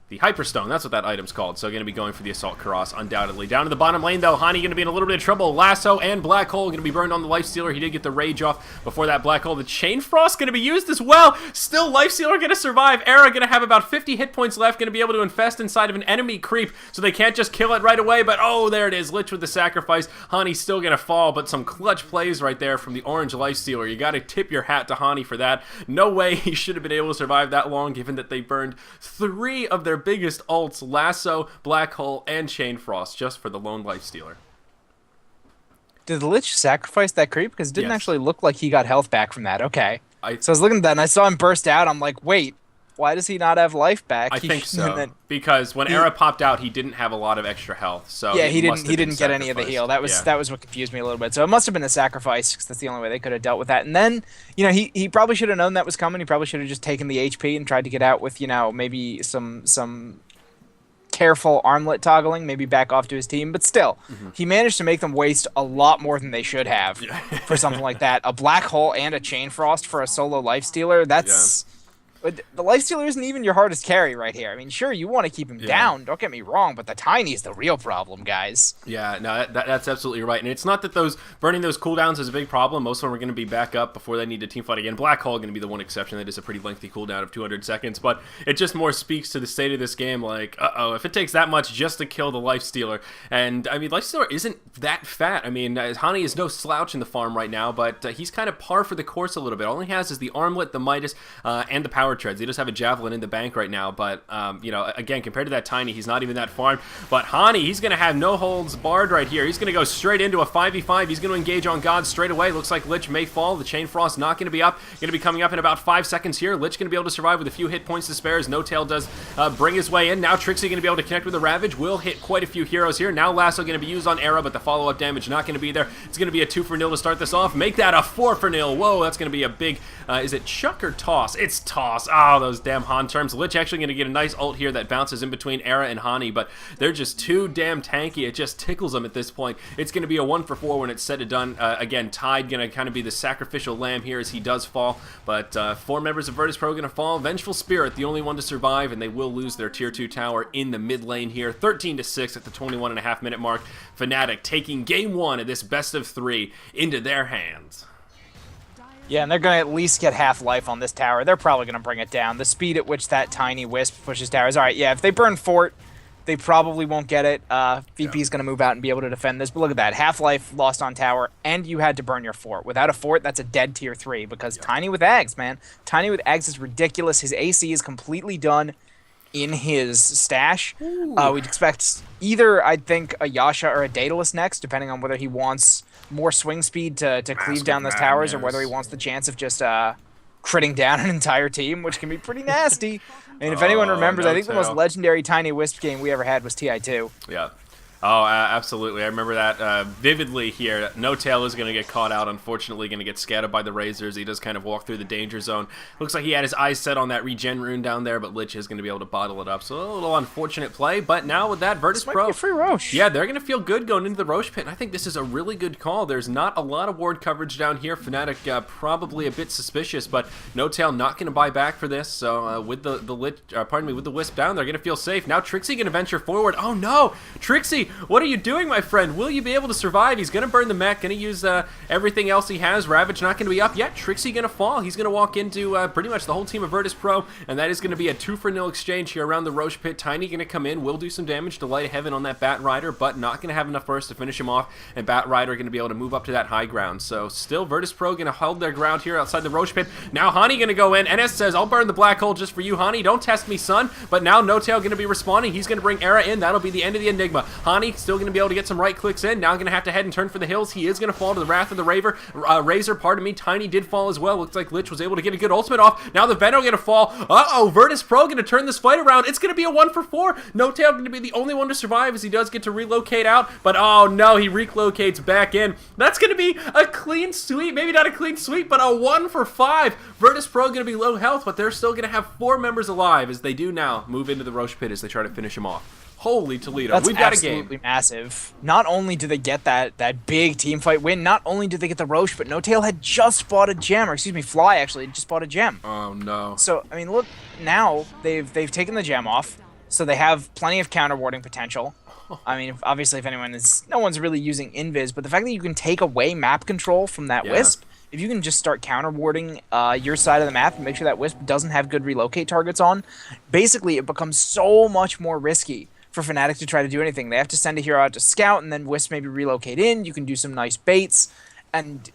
[SPEAKER 1] Hyperstone, that's what that item's called. So going to be going for the Assault Karas, undoubtedly. Down to the bottom lane, though, Hani going to be in a little bit of trouble. Lasso and Black Hole going to be burned on the Lifestealer. He did get the Rage off before that Black Hole. The Chain Frost going to be used as well. Still, Lifestealer going to survive. Era going to have about 50 hit points left. Going to be able to infest inside of an enemy creep, so they can't just kill it right away. But, oh, there it is. Lich with the sacrifice. Hani still going to fall, but some clutch plays right there from the orange Lifestealer. You got to tip your hat to Hani for that. No way he should have been able to survive that long, given that they burned 3 of their biggest ults. Lasso, Black Hole, and Chain Frost just for the lone Lifestealer.
[SPEAKER 2] Did the Lich sacrifice that creep? Because it didn't actually look like he got health back from that. Okay. So I was looking at that, and I saw him burst out. I'm like, wait, why does he not have life back?
[SPEAKER 1] I think so. Because when Era popped out, he didn't have a lot of extra health. So
[SPEAKER 2] yeah, he didn't get any of the heal. That was what confused me a little bit. So it must have been a sacrifice, because that's the only way they could have dealt with that. And then, he probably should have known that was coming. He probably should have just taken the HP and tried to get out with, maybe some careful armlet toggling, maybe back off to his team, but still, he managed to make them waste a lot more than they should have for something like that. A Black Hole and a Chain Frost for a solo Lifestealer, that's... The Lifestealer isn't even your hardest carry right here. I mean, sure, you want to keep him down, don't get me wrong, but the Tiny is the real problem, guys.
[SPEAKER 1] Yeah, no, that's absolutely right. And it's not that burning those cooldowns is a big problem. Most of them are going to be back up before they need to teamfight again. Black Hole going to be the one exception. That is a pretty lengthy cooldown of 200 seconds, but it just more speaks to the state of this game, like, uh-oh, if it takes that much just to kill the Lifestealer. And, I mean, Lifestealer isn't that fat. I mean, Hani is no slouch in the farm right now, but he's kind of par for the course a little bit. All he has is the Armlet, the Midas, and the Power Treads. He does have a Javelin in the bank right now, but, again, compared to that Tiny, he's not even that farmed. But Hani, he's going to have no holds barred right here. He's going to go straight into a 5v5. He's going to engage on God straight away. Looks like Lich may fall. The Chain Frost not going to be up. Going to be coming up in about 5 seconds here. Lich going to be able to survive with a few hit points to spare as No Tail does bring his way in. Now Trixie going to be able to connect with the Ravage. Will hit quite a few heroes here. Now Lasso going to be used on Era, but the follow-up damage not going to be there. It's going to be a 2-for-0 to start this off. Make that a 4-for-0. Whoa, that's going to be a big... is it Chuck or Toss? It's Toss. Oh, those damn Han terms. Lich actually going to get a nice ult here that bounces in between Era and Hani, but they're just too damn tanky. It just tickles them at this point. It's going to be a 1-for-4 when it's said and done. Again, Tide going to kind of be the sacrificial lamb here as he does fall, but 4 members of Virtus Pro going to fall. Vengeful Spirit, the only one to survive, and they will lose their Tier 2 tower in the mid lane here. 13-6 at the 21.5 minute mark. Fnatic taking game 1 of this best of 3 into their hands.
[SPEAKER 2] Yeah, and they're going to at least get half life on this tower. They're probably going to bring it down. The speed at which that Tiny Wisp pushes towers. All right, yeah, if they burn Fort, they probably won't get it. VP is going to move out and be able to defend this. But look at that. Half life lost on tower, and you had to burn your Fort. Without a Fort, that's a dead Tier 3, because Tiny with Ags, man. Tiny with Ags is ridiculous. His AC is completely done in his stash. We'd expect either, I think, a Yasha or a Daedalus next, depending on whether he wants more swing speed to cleave down those towers, or whether he wants the chance of just critting down an entire team, which can be pretty nasty. And if anyone remembers, I think the most legendary Tiny Wisp game we ever had was TI2.
[SPEAKER 1] Yeah. Oh, absolutely. I remember that vividly here. No Tail is going to get caught out, unfortunately, going to get scattered by the Razors. He does kind of walk through the danger zone. Looks like he had his eyes set on that regen rune down there, but Lich is going to be able to bottle it up. So a little unfortunate play, but now with that, Virtus Pro...
[SPEAKER 2] Might be a free Roche.
[SPEAKER 1] Yeah, they're going to feel good going into the Roche pit, and I think this is a really good call. There's not a lot of ward coverage down here. Fnatic probably a bit suspicious, but No Tail not going to buy back for this. So with with the Wisp down, they're going to feel safe. Now Trixie going to venture forward. Oh no! Trixie What are you doing, my friend? Will you be able to survive? He's going to burn the mech, going to use everything else he has. Ravage not going to be up yet. Trixie going to fall. He's going to walk into pretty much the whole team of Virtus Pro, and that is going to be a 2-for-0 exchange here around the Roche pit. Tiny going to come in, will do some damage to Light of Heaven on that Bat Rider, but not going to have enough burst to finish him off, and Bat Rider going to be able to move up to that high ground. So still Virtus Pro going to hold their ground here outside the Roche pit. Now Hani going to go in. NS says, I'll burn the black hole just for you, Hani. Don't test me, son. But now No Tail going to be responding. He's going to bring Era in. That'll be the end of the Enigma. Hani still going to be able to get some right clicks in. Now going to have to head and turn for the hills. He is going to fall to the Wrath of the Razor. Pardon me. Tiny did fall as well. Looks like Lich was able to get a good ultimate off. Now the Venom going to fall. Uh-oh. Virtus Pro going to turn this fight around. It's going to be a 1-for-4. No Tail going to be the only one to survive as he does get to relocate out. But oh no, he relocates back in. That's going to be a clean sweep. Maybe not a clean sweep, but a 1-for-5. Virtus Pro going to be low health, but they're still going to have 4 members alive as they do now move into the Roche pit as they try to finish him off. Holy Toledo,
[SPEAKER 2] That's
[SPEAKER 1] we've got a game.
[SPEAKER 2] Absolutely massive. Not only do they get that big team fight win, not only did they get the Roche, but No Tail had just bought a gem, or excuse me, Fly actually had just bought a gem.
[SPEAKER 1] Oh no.
[SPEAKER 2] So, I mean, look, now they've taken the gem off, so they have plenty of counter warding potential. I mean, obviously, no one's really using Invis, but the fact that you can take away map control from that Wisp, if you can just start counter warding your side of the map and make sure that Wisp doesn't have good relocate targets on, basically it becomes so much more risky for Fnatic to try to do anything. They have to send a hero out to scout, and then Wisp maybe relocate in. You can do some nice baits, and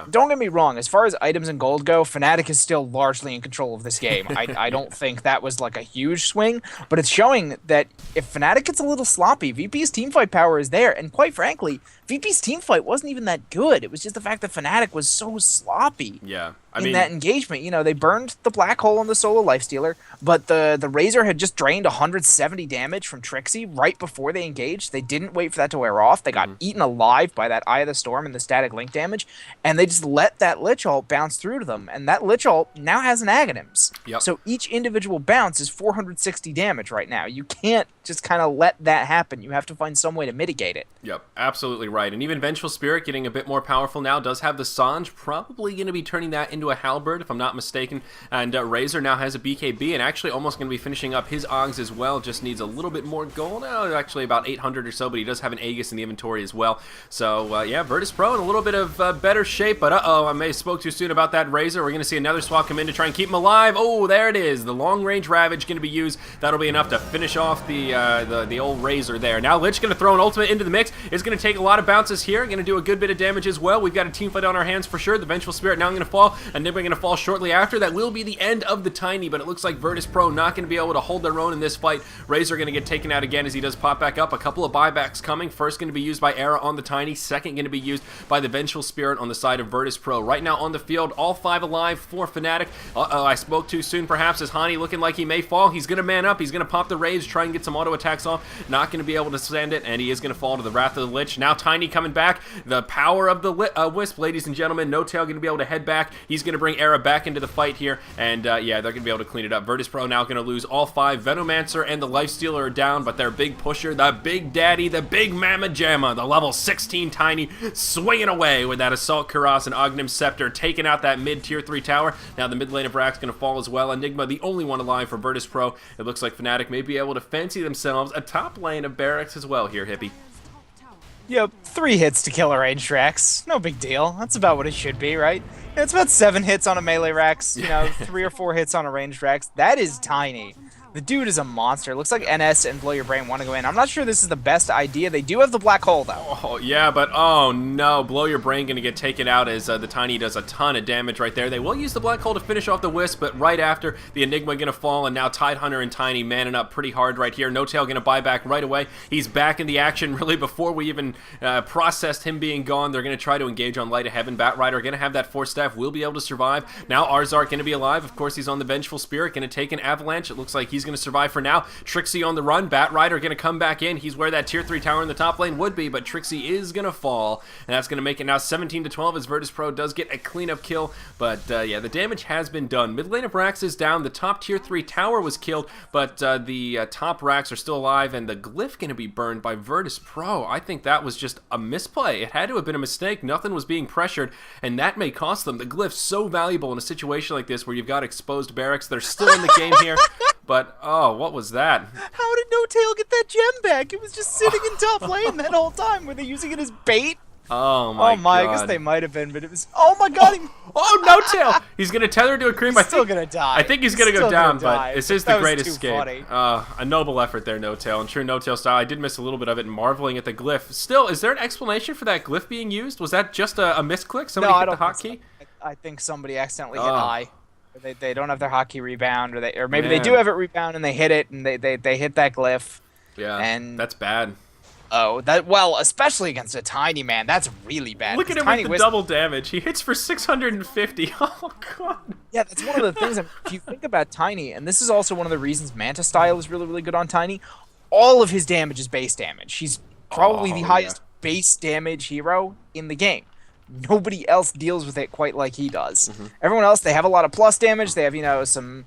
[SPEAKER 2] don't get me wrong, as far as items and gold go, Fnatic is still largely in control of this game. I don't think that was like a huge swing, but it's showing that if Fnatic gets a little sloppy, VP's teamfight power is there, and quite frankly, VP's teamfight wasn't even that good. It was just the fact that Fnatic was so sloppy.
[SPEAKER 1] Yeah.
[SPEAKER 2] In that engagement, they burned the black hole on the solo lifestealer, but the Razor had just drained 170 damage from Trixie right before they engaged. They didn't wait for that to wear off. They got eaten alive by that Eye of the Storm and the static link damage, and they just let that Lich ult bounce through to them. And that Lich ult now has an Aghanims.
[SPEAKER 1] Yep.
[SPEAKER 2] So each individual bounce is 460 damage right now. You can't just kind of let that happen. You have to find some way to mitigate it.
[SPEAKER 1] Yep, absolutely right. And even Vengeful Spirit getting a bit more powerful now does have the Sange, probably going to be turning that into a Halberd, if I'm not mistaken. And Razor now has a BKB, and actually almost going to be finishing up his Ongs as well. Just needs a little bit more gold. Actually about 800 or so, but he does have an Aegis in the inventory as well. So, yeah, Virtus Pro in a little bit of better shape, but uh-oh, I may have spoke too soon about that Razor. We're going to see another swap come in to try and keep him alive. Oh, there it is. The long-range Ravage going to be used. That'll be enough to finish off the old Razor there. Now Lich going to throw an ultimate into the mix. It's going to take a lot of bounces here. Going to do a good bit of damage as well. We've got a team fight on our hands for sure. The Vengeful Spirit now going to fall, and then we're going to fall shortly after. That will be the end of the Tiny, but it looks like Virtus Pro not going to be able to hold their own in this fight. Razor going to get taken out again as he does pop back up. A couple of buybacks coming. First going to be used by Era on the Tiny. Second going to be used by the Vengeful Spirit on the side of Virtus Pro. Right now on the field, all 5 alive for Fnatic. Uh-oh, I spoke too soon perhaps, as Hani looking like he may fall. He's going to man up. He's going to pop the Rage, try and get some auto attacks off. Not going to be able to stand it, and he is going to fall to the Wrath of the Lich. Now Tiny coming back. The power of the Wisp, ladies and gentlemen. No Tail going to be able to head back. He's going to bring Era back into the fight here, and yeah, they're going to be able to clean it up. Virtus Pro now going to lose all 5. Venomancer and the Lifestealer are down, but their big pusher, the big daddy, the big Mama Jamma, the level 16 Tiny, swinging away with that Assault Cuirass and Ognim Scepter, taking out that mid tier 3 tower. Now the mid lane of Rack's going to fall as well. Enigma, the only one alive for Virtus Pro. It looks like Fnatic may be able to fancy themselves a top lane of Barracks as well here, Hippie.
[SPEAKER 2] Yep, 3 hits to kill a ranged Rax. No big deal. That's about what it should be, right? It's about 7 hits on a melee Rax, 3 or 4 hits on a ranged Rax. That is tiny. The dude is a monster. Looks like NS and Blow Your Brain want to go in. I'm not sure this is the best idea. They do have the black hole, though.
[SPEAKER 1] Oh, yeah, but oh no. Blow Your Brain going to get taken out as the Tiny does a ton of damage right there. They will use the black hole to finish off the Wisp, but right after, the Enigma going to fall, and now Tidehunter and Tiny manning up pretty hard right here. No Tail going to buy back right away. He's back in the action really before we even processed him being gone. They're going to try to engage on Light of Heaven. Bat Rider going to have that Force Staff, will be able to survive. Now Arzark going to be alive. Of course, he's on the Vengeful Spirit, going to take an Avalanche. It looks like he's going to survive for now. Trixie on the run. Bat Rider going to come back in. He's where that tier 3 tower in the top lane would be, but Trixie is going to fall, and that's going to make it now 17-12 as Virtus Pro does get a cleanup kill. But yeah, the damage has been done. Mid lane of Rax is down. The top tier 3 tower was killed, but the top Rax are still alive, and the Glyph going to be burned by Virtus Pro. I think that was just a misplay. It had to have been a mistake. Nothing was being pressured, and that may cost them. The Glyph's so valuable in a situation like this where you've got exposed barracks. They're still in the game here. But, oh, what was that?
[SPEAKER 2] How did No Tail get that gem back? It was just sitting in top lane that whole time. Were they using it as bait?
[SPEAKER 1] Oh my god.
[SPEAKER 2] I guess they might have been, but it was... Oh my god!
[SPEAKER 1] Oh, No Tail! He's gonna tether to a creep.
[SPEAKER 2] He's still gonna die.
[SPEAKER 1] I think he's gonna go down, but this is the great escape.
[SPEAKER 2] Funny.
[SPEAKER 1] A noble effort there, No Tail. In true No Tail style, I did miss a little bit of it, marveling at the glyph. Still, is there an explanation for that glyph being used? Was that just a misclick? Somebody hit the hotkey?
[SPEAKER 2] So. I think somebody accidentally hit I. They don't have their hotkey rebound, or maybe they do have it rebound and they hit it and they hit that glyph.
[SPEAKER 1] Yeah,
[SPEAKER 2] and
[SPEAKER 1] that's bad.
[SPEAKER 2] Oh, especially against a Tiny, man. That's really bad.
[SPEAKER 1] Look at him with the double damage. He hits for 650. Oh, God.
[SPEAKER 2] Yeah, that's one of the things. If you think about Tiny, and this is also one of the reasons Manta style is really, really good on Tiny, all of his damage is base damage. He's probably the highest base damage hero in the game. Nobody else deals with it quite like he does. Everyone else, they have a lot of plus damage. They have, some...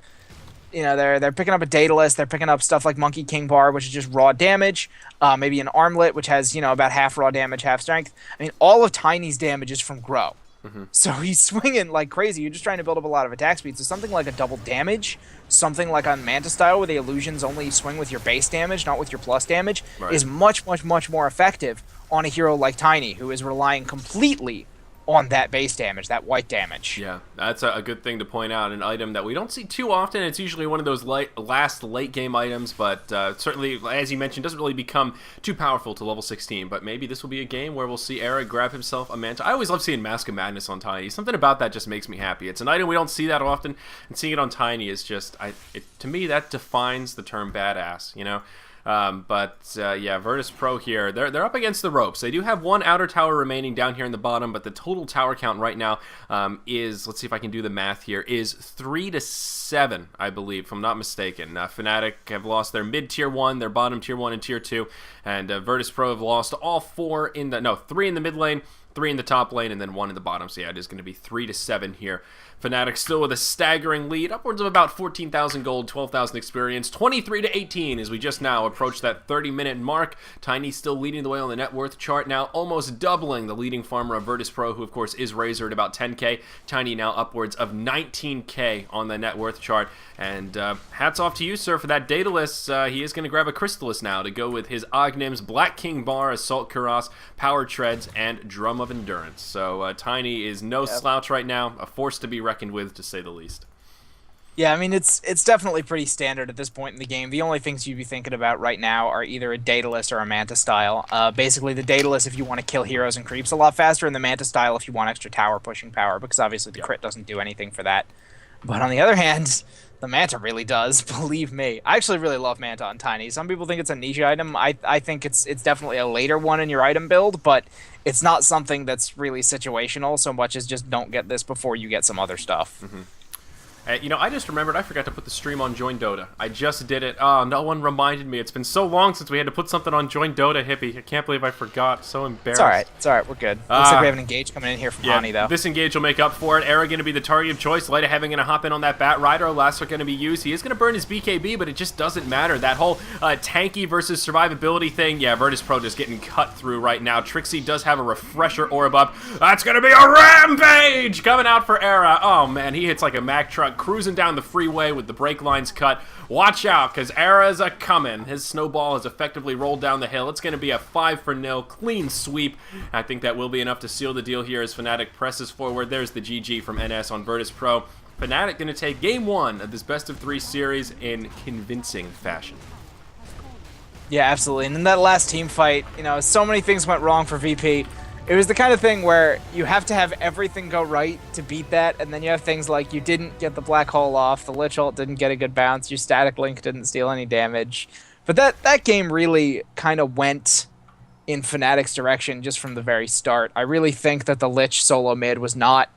[SPEAKER 2] they're picking up a Daedalus. They're picking up stuff like Monkey King Bar, which is just raw damage. Maybe an Armlet, which has, about half raw damage, half strength. I mean, all of Tiny's damage is from Grow. So he's swinging like crazy. You're just trying to build up a lot of attack speed. So something like a double damage, something like on Manta style where the illusions only swing with your base damage, not with your plus damage, is much, much, much more effective on a hero like Tiny, who is relying completely on that base damage, that white damage.
[SPEAKER 1] Yeah, that's a good thing to point out. An item that we don't see too often. It's usually one of those last late game items, but certainly, as you mentioned, doesn't really become too powerful to level 16. But maybe this will be a game where we'll see Era grab himself a Manta. I always love seeing Mask of Madness on Tiny. Something about that just makes me happy. It's an item we don't see that often, and seeing it on Tiny is just, to me, that defines the term badass, yeah, Virtus Pro here, they're up against the ropes. They do have one outer tower remaining down here in the bottom, but the total tower count right now is, let's see if I can do the math here, is 3 to 7, I believe, if I'm not mistaken. Fnatic have lost their mid tier 1, their bottom tier 1 and tier 2, and Virtus Pro have lost all 3 in the mid lane, 3 in the top lane, and then 1 in the bottom. So yeah, it is going to be 3 to 7 here. Fnatic still with a staggering lead, upwards of about 14,000 gold, 12,000 experience, 23 to 18 as we just now approach that 30-minute mark. Tiny still leading the way on the net worth chart now, almost doubling the leading farmer of Virtus Pro, who of course is Razor at about 10k. Tiny now upwards of 19k on the net worth chart. And hats off to you, sir, for that Daedalus. He is going to grab a Crystallis now to go with his Ognims, Black King Bar, Assault Cuirass, Power Treads, and Drum of Endurance. So Tiny is no slouch right now, a force to be reckoned with, to say the least.
[SPEAKER 2] Yeah, I mean, it's definitely pretty standard at this point in the game. The only things you'd be thinking about right now are either a Daedalus or a Manta style. Basically, the Daedalus if you want to kill heroes and creeps a lot faster, and the Manta style if you want extra tower pushing power, because obviously the crit doesn't do anything for that. But on the other hand, the Manta really does, believe me. I actually really love Manta on Tiny. Some people think it's a niche item. I think it's definitely a later one in your item build, but it's not something that's really situational so much as just don't get this before you get some other stuff.
[SPEAKER 1] I just remembered I forgot to put the stream on Join Dota. I just did it. Oh, no one reminded me. It's been so long since we had to put something on Join Dota, Hippie. I can't believe I forgot. So embarrassed.
[SPEAKER 2] It's alright. We're good. Looks like we have an engage coming in here from Hani, though.
[SPEAKER 1] This engage will make up for it. Era going to be the target of choice. Light of Heaven going to hop in on that Bat Rider. Last are going to be used. He is going to burn his BKB, but it just doesn't matter. That whole tanky versus survivability thing, Virtus Pro just getting cut through right now. Trixie does have a refresher orb up. That's going to be a rampage coming out for Era. Oh, man, he hits like a Mack truck, cruising down the freeway with the brake lines cut. Watch out, because Era's a coming. His snowball has effectively rolled down the hill. It's going to be a 5-0 clean sweep. I think that will be enough to seal the deal here as Fnatic presses forward. There's the GG from NS on Virtus Pro. Fnatic going to take game 1 of this best-of-3 series in convincing fashion.
[SPEAKER 2] Yeah, absolutely. And in that last team fight, so many things went wrong for VP. It was the kind of thing where you have to have everything go right to beat that, and then you have things like you didn't get the black hole off, the Lich ult didn't get a good bounce, your static link didn't steal any damage. But that game really kind of went in Fnatic's direction just from the very start. I really think that the Lich solo mid was not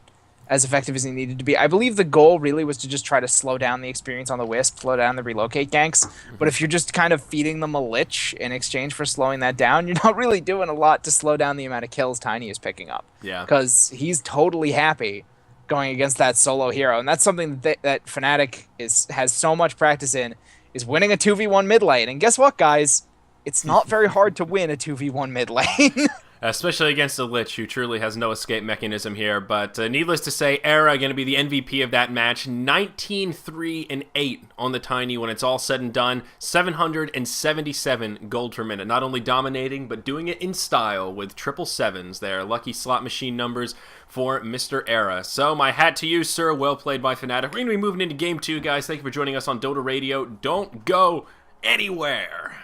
[SPEAKER 2] as effective as he needed to be. I believe the goal really was to just try to slow down the experience on the Wisp, slow down the relocate ganks. But if you're just kind of feeding them a Lich in exchange for slowing that down, you're not really doing a lot to slow down the amount of kills Tiny is picking up.
[SPEAKER 1] Yeah.
[SPEAKER 2] Because he's totally happy going against that solo hero. And that's something that Fnatic has so much practice in, is winning a 2v1 mid lane. And guess what, guys? It's not very hard to win a 2v1 mid lane.
[SPEAKER 1] Especially against a Lich, who truly has no escape mechanism here. But needless to say, Era going to be the MVP of that match. 19-3-8 on the Tiny when it's all said and done. 777 gold per minute. Not only dominating, but doing it in style with triple sevens there. Lucky slot machine numbers for Mr. Era. So my hat to you, sir. Well played by Fnatic. We're going to be moving into Game 2, guys. Thank you for joining us on Dota Radio. Don't go anywhere.